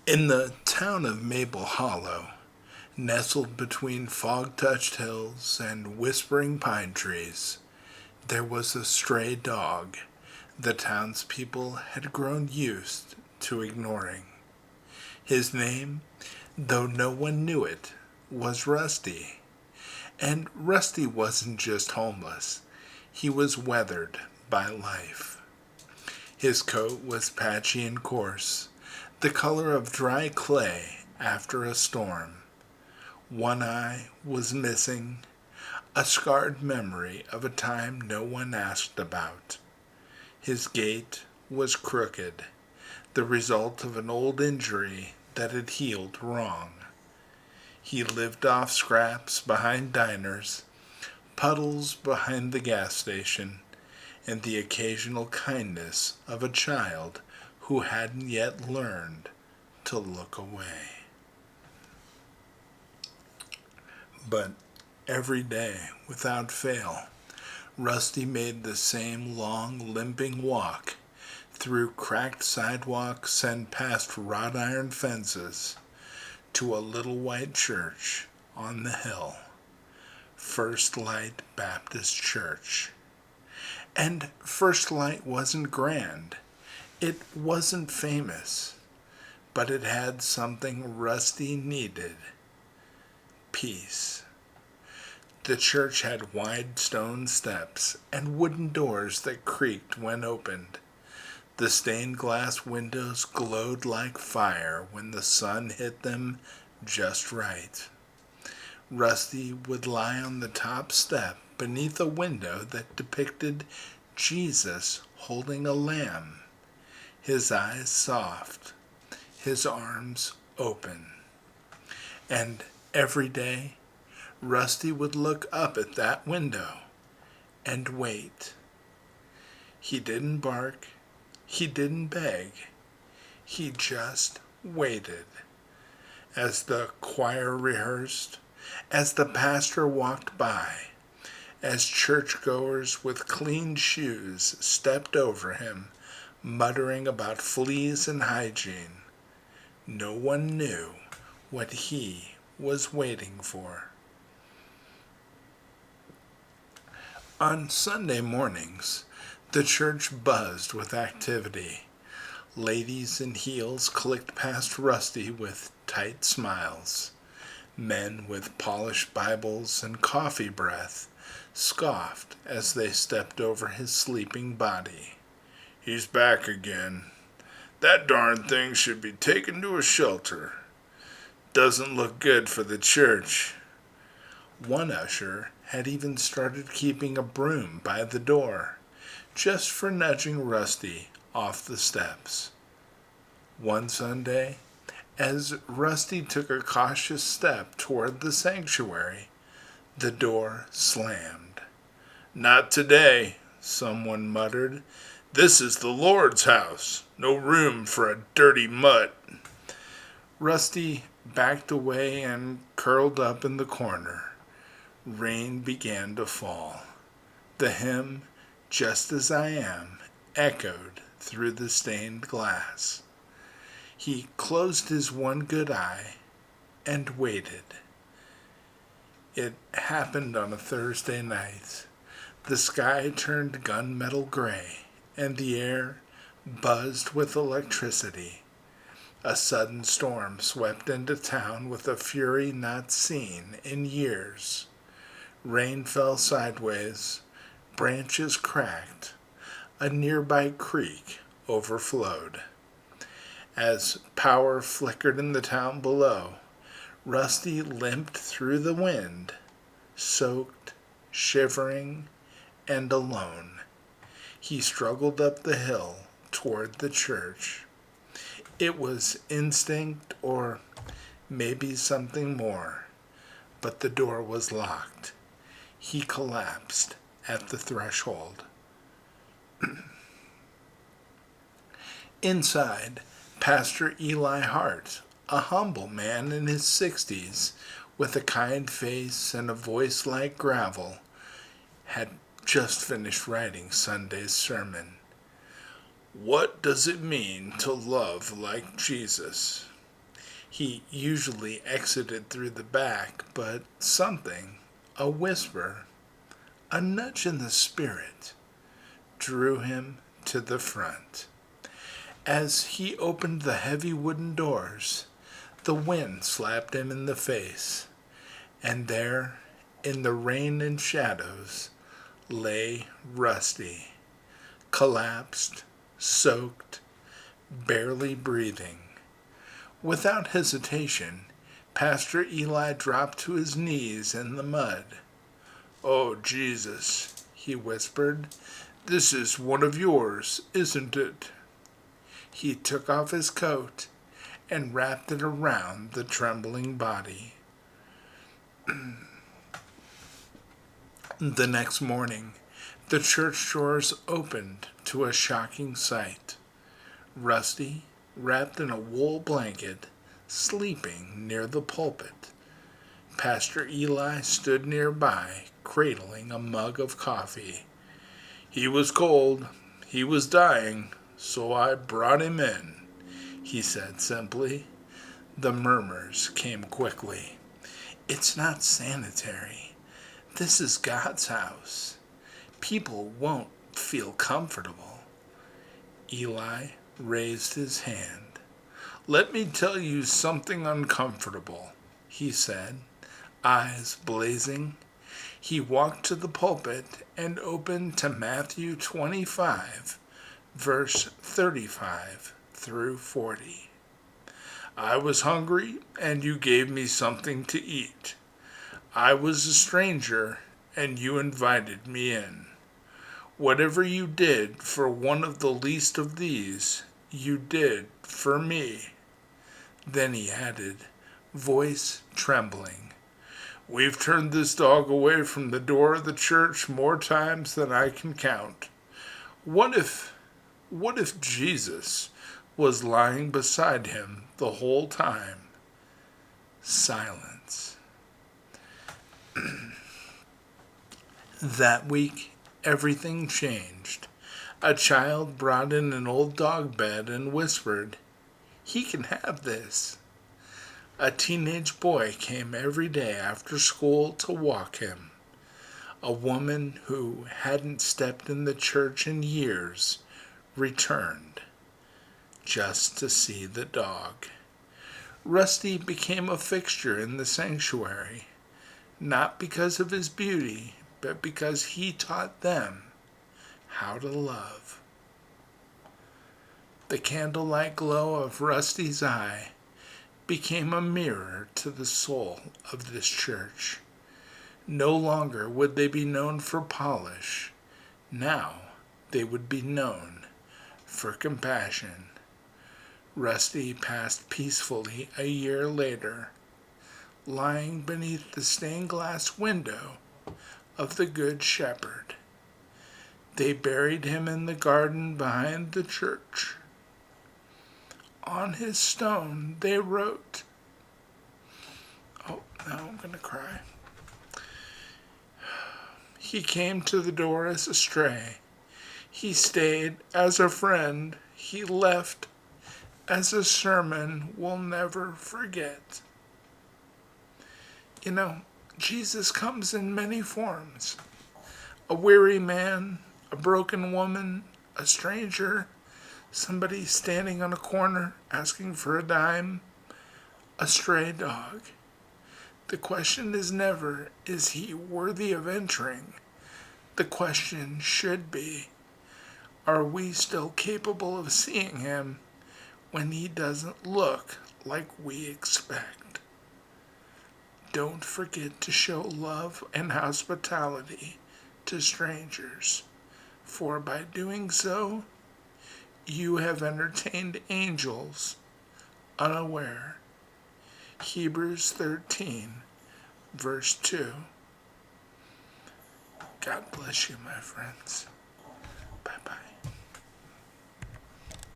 In the town of Maple Hollow, nestled between fog-touched hills and whispering pine trees, there was a stray dog the townspeople had grown used to ignoring. His name, though no one knew it, was Rusty. And Rusty wasn't just homeless, he was weathered by life. His coat was patchy and coarse, the color of dry clay after a storm. One eye was missing, a scarred memory of a time no one asked about. His gait was crooked, the result of an old injury that had healed wrong. He lived off scraps behind diners, puddles behind the gas station, and the occasional kindness of a child who hadn't yet learned to look away. But every day, without fail, Rusty made the same long, limping walk through cracked sidewalks and past wrought iron fences to a little white church on the hill, First Light Baptist Church. And First Light wasn't grand, it wasn't famous, but it had something Rusty needed: peace. The church had wide stone steps and wooden doors that creaked when opened. The stained glass windows glowed like fire when the sun hit them just right. Rusty would lie on the top step beneath a window that depicted Jesus holding a lamb, his eyes soft, his arms open. And every day, Rusty would look up at that window and wait. He didn't bark, he didn't beg, he just waited. As the choir rehearsed, as the pastor walked by, as churchgoers with clean shoes stepped over him, muttering about fleas and hygiene, no one knew what he was waiting for. On Sunday mornings, the church buzzed with activity. Ladies in heels clicked past Rusty with tight smiles. Men with polished Bibles and coffee breath scoffed as they stepped over his sleeping body. "He's back again. That darn thing should be taken to a shelter. Doesn't look good for the church." One usher had even started keeping a broom by the door, just for nudging Rusty off the steps. One Sunday, as Rusty took a cautious step toward the sanctuary, the door slammed. "Not today," someone muttered. "This is the Lord's house. No room for a dirty mutt." Rusty backed away and curled up in the corner. Rain began to fall. The hymn, "Just as I Am," echoed through the stained glass. He closed his one good eye and waited. It happened on a Thursday night. The sky turned gunmetal gray, and the air buzzed with electricity. A sudden storm swept into town with a fury not seen in years. Rain fell sideways, branches cracked, a nearby creek overflowed. As power flickered in the town below, Rusty limped through the wind, soaked, shivering, and alone. He struggled up the hill toward the church. It was instinct or maybe something more, but the door was locked. He collapsed at the threshold. Inside, Pastor Eli Hart, a humble man in his 60s, with a kind face and a voice like gravel, had just finished writing Sunday's sermon. "What does it mean to love like Jesus?" He usually exited through the back, but something, a whisper, a nudge in the spirit, drew him to the front. As he opened the heavy wooden doors, the wind slapped him in the face, and there, in the rain and shadows, lay Rusty, collapsed, soaked, barely breathing. Without hesitation, Pastor Eli dropped to his knees in the mud. "Oh, Jesus," he whispered, "this is one of yours, isn't it?" He took off his coat and wrapped it around the trembling body. The next morning, the church doors opened to a shocking sight. Rusty, wrapped in a wool blanket, sleeping near the pulpit. Pastor Eli stood nearby, cradling a mug of coffee. "He was cold, he was dying, so I brought him in," he said simply. The murmurs came quickly. "It's not sanitary. This is God's house. People won't feel comfortable." Eli raised his hand. "Let me tell you something uncomfortable," he said, eyes blazing. He walked to the pulpit and opened to Matthew 25, verse 35 through 40. "I was hungry, and you gave me something to eat. I was a stranger, and you invited me in. Whatever you did for one of the least of these, you did for me." Then he added, voice trembling, "We've turned this dog away from the door of the church more times than I can count. What if Jesus was lying beside him the whole time?" Silence. That week, everything changed. A child brought in an old dog bed and whispered, "He can have this." A teenage boy came every day after school to walk him. A woman who hadn't stepped in the church in years returned just to see the dog. Rusty became a fixture in the sanctuary, not because of his beauty, but because he taught them how to love. The candlelight glow of Rusty's eye became a mirror to the soul of this church. No longer would they be known for polish. Now they would be known for compassion. Rusty passed peacefully a year later, lying beneath the stained glass window of the Good Shepherd. They buried him in the garden behind the church. On his stone they wrote, oh, now I'm going to cry. "He came to the door as a stray. He stayed as a friend. He left as a sermon we'll never forget." You know, Jesus comes in many forms. A weary man, a broken woman, a stranger, somebody standing on a corner asking for a dime, a stray dog. The question is never, is he worthy of entering? The question should be, are we still capable of seeing him when he doesn't look like we expect? Don't forget to show love and hospitality to strangers, for by doing so, you have entertained angels unaware. Hebrews 13, verse 2. God bless you, my friends. Bye-bye.